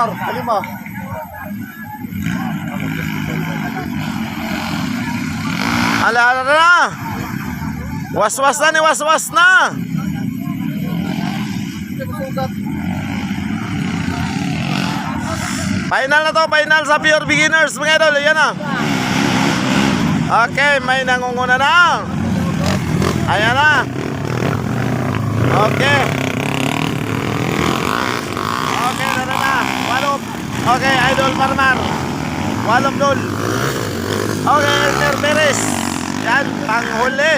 Marmar, kalima. Ala na. Was-was na ni was-was na. Final na to, final sa pure beginners mga idol. Ayan na. Okay, may nangunguna na. Ayan na. Okay. Okay, tara na. Walop. Okay, Idol Marmar. Walop dul. Okay, Elmer Perez. Yan, panghuli.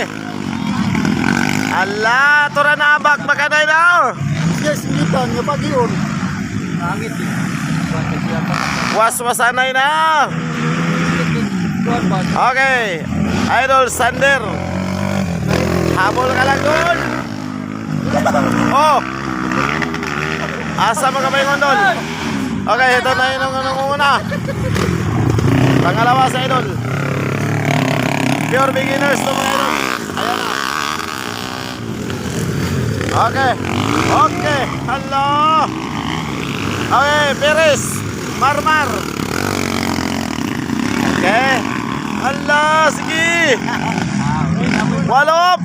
Ala, tura na abak. Magkanay na. Yes, ilitan, nga pag yun. Nangit eh. Was-wasanay na. Okay, Idol Sander. Habol ka lang dun. Oh. Asa mga may ngondol. Okay, ito na yung una. Pangalawa sa idol. Pure beginners to mga idol. Ayan na. Okay. Okay. Hello. Okay, Perez. Marmar. Okay. Hello, sige. Walop.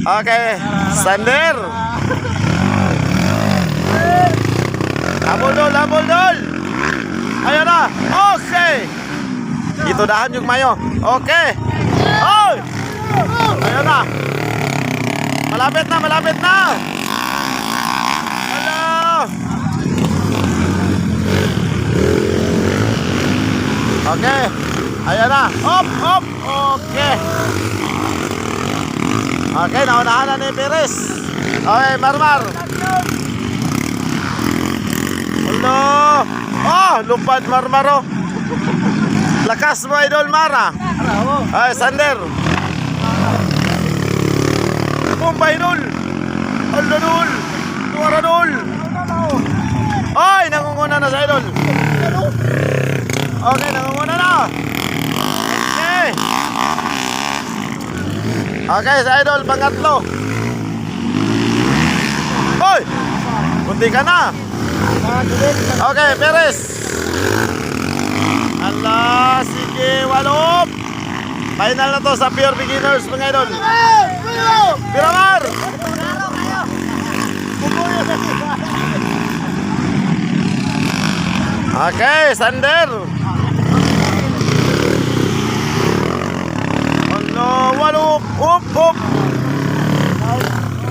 Okay, Sander. Habol dol. Ayan na. Okay. Ito dahan yung mayo. Okay. Oh! Ayan na. Malapit na. Hello. Okay. Ayan na. Op. Okay. Okay, naunahan na ni Perez. Okay, Marmar. Hello. Oh, lupad Marmaro. Lakas mo, Idol Mara. Ay, Sander. Bombay dul. Hello dul. Tuwara dul. Ay, nangunguna na sa Idol. Okay, nangunguna na. Okay. Okay, sa Idol, pangatlo. Hoy! Bunti ka na. Okay, Perez. Ala, sige, walop. Final na to sa pure beginners, mga Idol. Piramar! Okay, Sander. Walop. Up.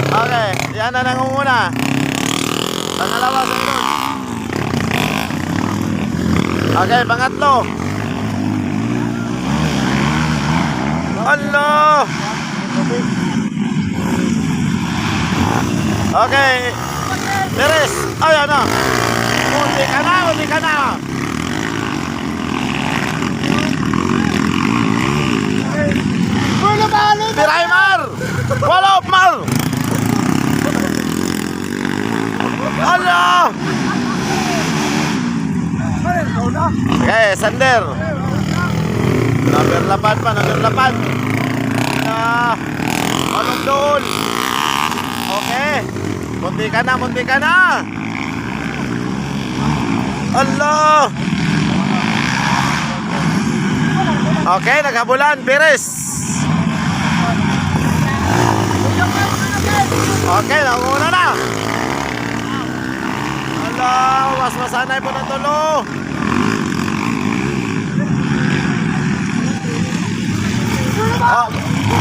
Okay, yan na nangunguna. Pangalawa sa Idol. Okay, pangatlo. Allah. Okay. Perez. Ayan na. Munti ka na. Piraymar. Walop Mar. Allah. Okay, Sander. Number 8 pa. Anong doon? Okay. Munti ka na. Allah. Okay, naghabulan, Perez. Okay, nanguna na. Allah, was-wasanay po ng tulo. Oh,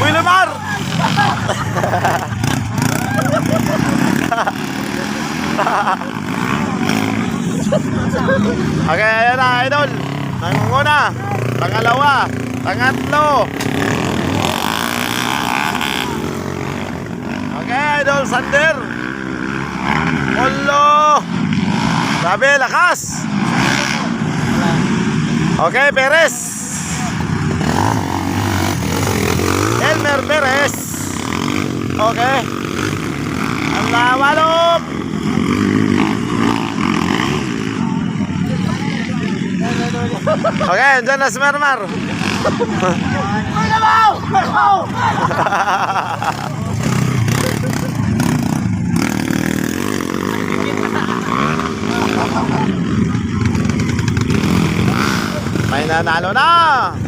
Wilmar. Okay, ayan na, Idol. Nangunguna. Pangalawa. Pangatlo. Okay, Idol Sander. Olo. Sabi, lakas. Okay, Perez. Elmer Perez. Okay. Allah, walop. Okay, andyan na si Marmar. May nanalo na.